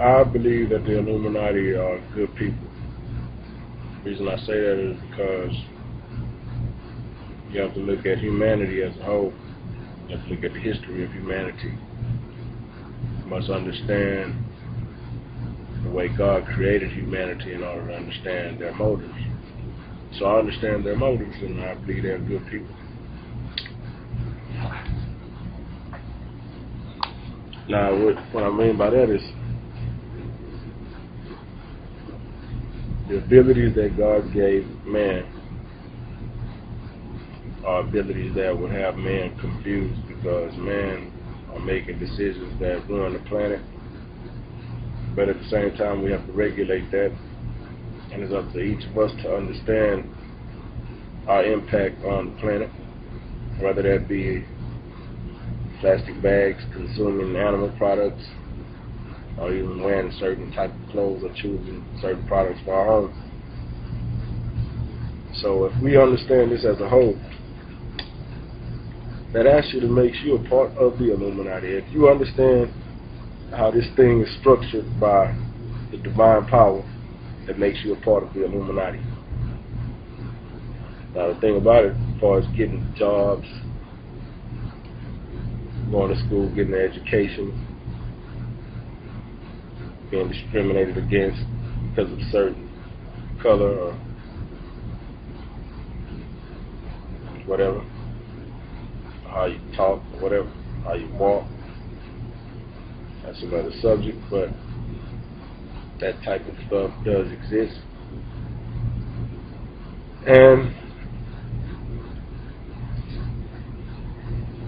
I believe that the Illuminati are good people. The reason I say that is because you have to look at humanity as a whole. You have to look at the history of humanity. You must understand the way God created humanity in order to understand their motives. So I understand their motives, and I believe they're good people. Now, what I mean by that is the abilities that God gave man are abilities that would have man confused, because man are making decisions that ruin the planet. But at the same time, we have to regulate that, and it's up to each of us to understand our impact on the planet, whether that be plastic bags, consuming animal products, or even wearing certain type of clothes or choosing certain products for our home. So if we understand this as a whole, that actually makes you a part of the Illuminati. If you understand how this thing is structured by the divine power, that makes you a part of the Illuminati. Now the thing about it, as far as getting jobs, going to school, getting an education, being discriminated against because of a certain color or whatever, how you talk or whatever, how you walk, that's another subject, but that type of stuff does exist. And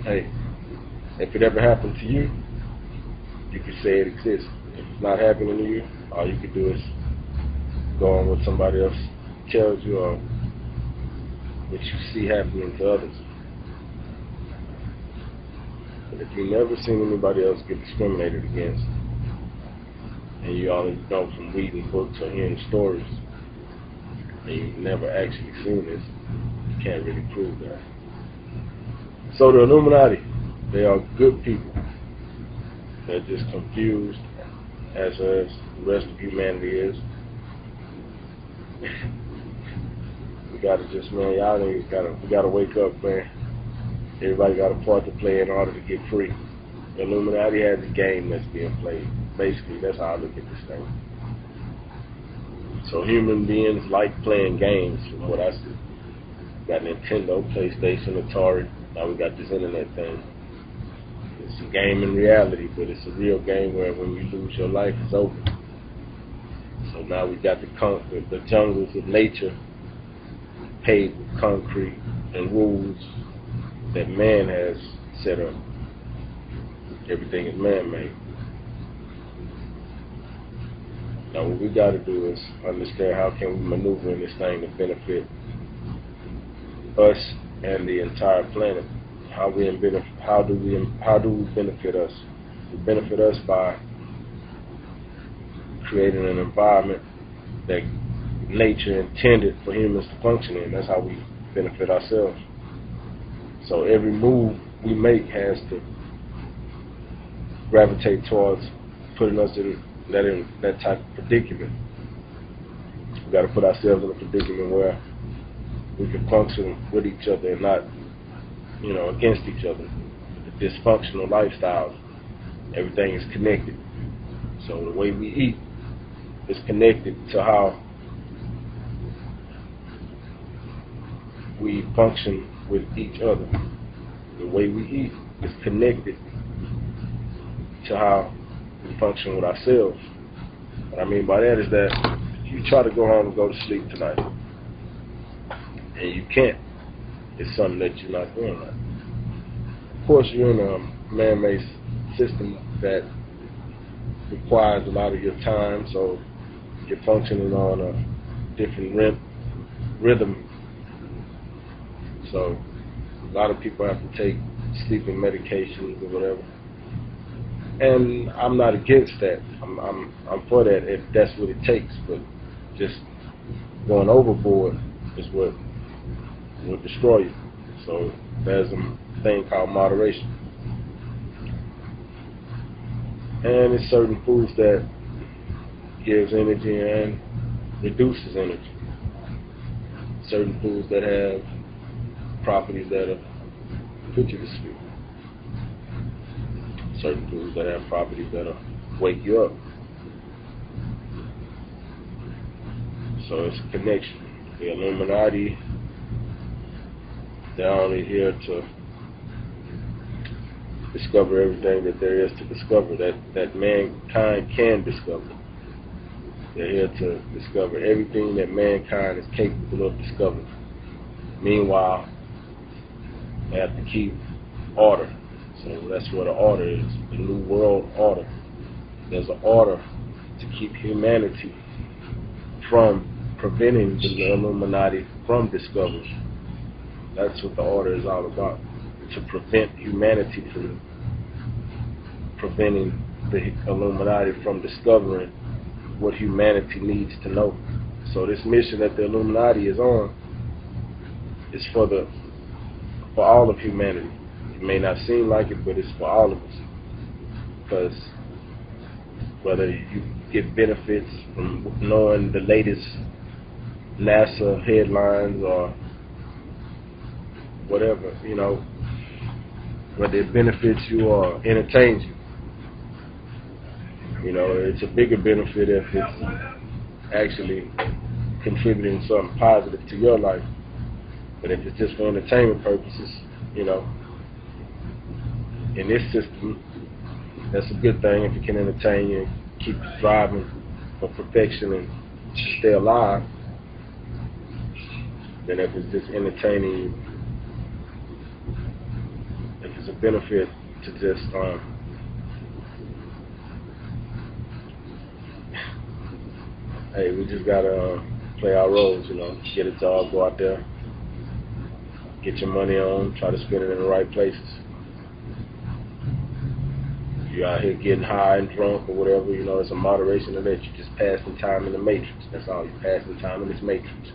hey, if it ever happened to you, you could say it exists. If it's not happening to you, all you could do is go on what somebody else tells you or what you see happening to others. But if you've never seen anybody else get discriminated against, and you only know from reading books or hearing stories, and you've never actually seen this, you can't really prove that. So the Illuminati, they are good people. They're just confused, as the rest of humanity is. We gotta just, man, we gotta wake up, man. Everybody got a part to play in order to get free. The Illuminati has a game that's being played. Basically, that's how I look at this thing. So human beings like playing games, from what I see. We got Nintendo, PlayStation, Atari. Now we got this internet thing. It's a game in reality, but it's a real game where when you lose your life, it's over. So now we got the jungles of nature paved with concrete and rules that man has set up. Everything is man-made. Now what we got to do is understand how can we maneuver in this thing to benefit us and the entire planet. How do we benefit us? We benefit us by creating an environment that nature intended for humans to function in. That's how we benefit ourselves. So every move we make has to gravitate towards putting us in that type of predicament. We got to put ourselves in a predicament where we can function with each other and not, against each other. The dysfunctional lifestyles, everything is connected. So the way we eat is connected to how we function with each other. The way we eat is connected to how we function with ourselves. What I mean by that is that if you try to go home and go to sleep tonight, and you can't, it's something that you're not doing right. Of course, you're in a man-made system that requires a lot of your time, so you're functioning on a different rhythm. So a lot of people have to take sleeping medications or whatever. And I'm not against that. I'm for that if that's what it takes. But just going overboard is what will destroy you. So there's a thing called moderation. And it's certain foods that gives energy and reduces energy. Certain foods that have properties that put you to sleep. Certain foods that have properties that wake you up. So it's a connection. The Illuminati, they're only here to discover everything that there is to discover, that mankind can discover. They're here to discover everything that mankind is capable of discovering. Meanwhile, they have to keep order. So that's what an order is, the New World Order. There's an order to keep humanity from preventing the Illuminati from discovering. That's what the order is all about, to prevent humanity from preventing the Illuminati from discovering what humanity needs to know. So this mission that the Illuminati is on is for all of humanity. It may not seem like it, but it's for all of us. Because whether you get benefits from knowing the latest NASA headlines or whatever, whether it benefits you or entertains you, it's a bigger benefit if it's actually contributing something positive to your life. But if it's just for entertainment purposes, in this system, that's a good thing if it can entertain you and keep you striving for perfection and stay alive. Then if it's just entertaining you, if it's a benefit to just hey, we just gotta play our roles, get a job, go out there, get your money on, try to spend it in the right places. If you're out here getting high and drunk or whatever, it's a moderation of that. You're just passing time in the matrix. That's all. You're passing time in this matrix.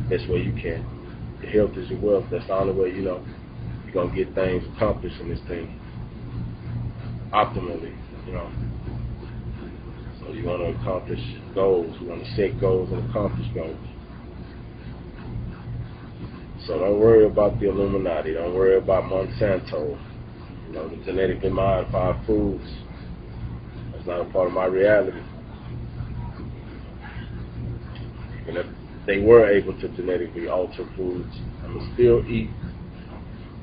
Best way you can. Your health is your wealth. That's the only way, you're going to get things accomplished in this thing. Optimally, So you want to accomplish goals. You want to set goals and accomplish goals. So don't worry about the Illuminati. Don't worry about Monsanto. The genetically modified foods. That's not a part of my reality. Even if they were able to genetically alter foods, I'm going to still eat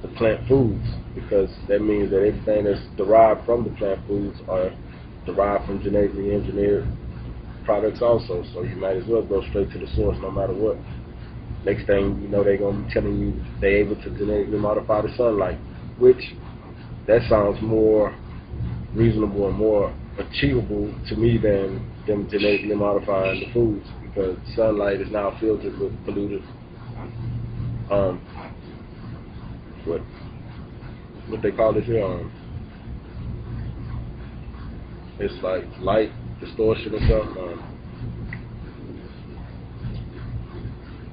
the plant foods, because that means that everything that's derived from the plant foods are derived from genetically engineered products also. So you might as well go straight to the source no matter what. Next thing they're going to be telling you they're able to genetically modify the sunlight, which that sounds more reasonable and more achievable to me than them genetically modifying the foods, because sunlight is now filtered with polluted what they call this here, it's like light distortion or something.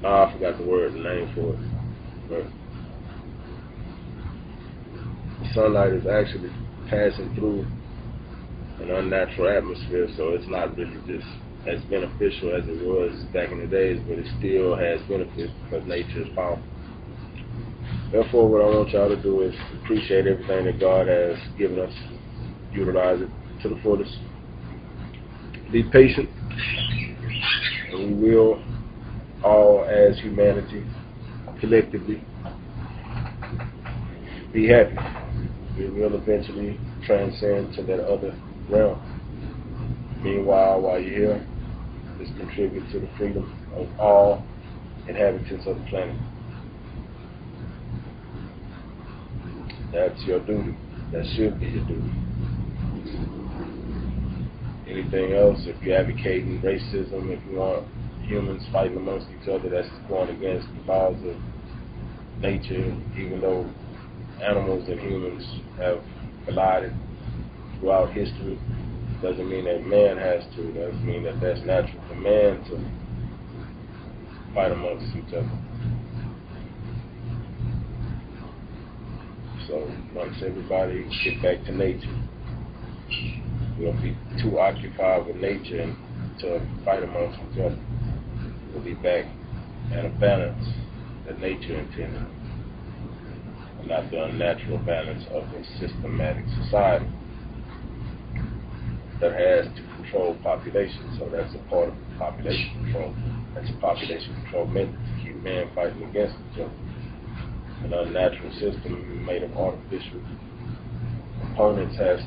I forgot the name for it, but sunlight is actually passing through an unnatural atmosphere, so it's not really just as beneficial as it was back in the days, but it still has benefits because nature is powerful. Therefore, what I want y'all to do is appreciate everything that God has given us, utilize it to the fullest. Be patient, and we will all, as humanity, collectively, be happy. We will eventually transcend to that other realm. Meanwhile, while you're here, just contribute to the freedom of all inhabitants of the planet. That's your duty. That should be your duty. Anything else, if you're advocating racism, if you want humans fighting amongst each other, that's going against the laws of nature, even though animals and humans have collided throughout history. Doesn't mean that man has to. Doesn't mean that that's natural for man to fight amongst each other. So once everybody get back to nature, we don't be too occupied with nature and to fight amongst each other. We'll be back at a balance that nature intended, and not the unnatural balance of a systematic society that has to control population. So that's a part of population control. That's a population control method to keep men fighting against each other. An unnatural system made of artificial components has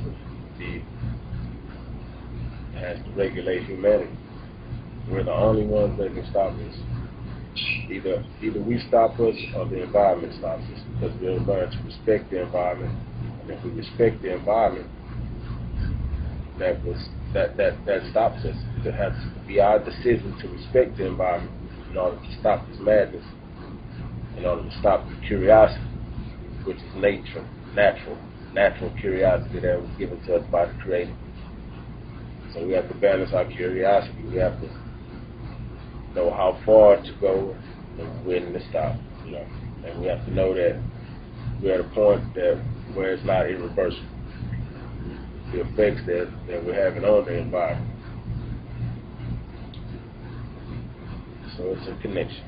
to regulate humanity. We're the only ones that can stop us. Either we stop us or the environment stops us, because we'll learn to respect the environment. And if we respect the environment, that stops us. It has to be our decision to respect the environment in order to stop this madness, in order to stop the curiosity, which is natural curiosity that was given to us by the Creator. So we have to balance our curiosity. We have to know how far to go and when to stop, and we have to know that we're at a point where it's not irreversible. The effects that we're having on the environment. So it's a connection.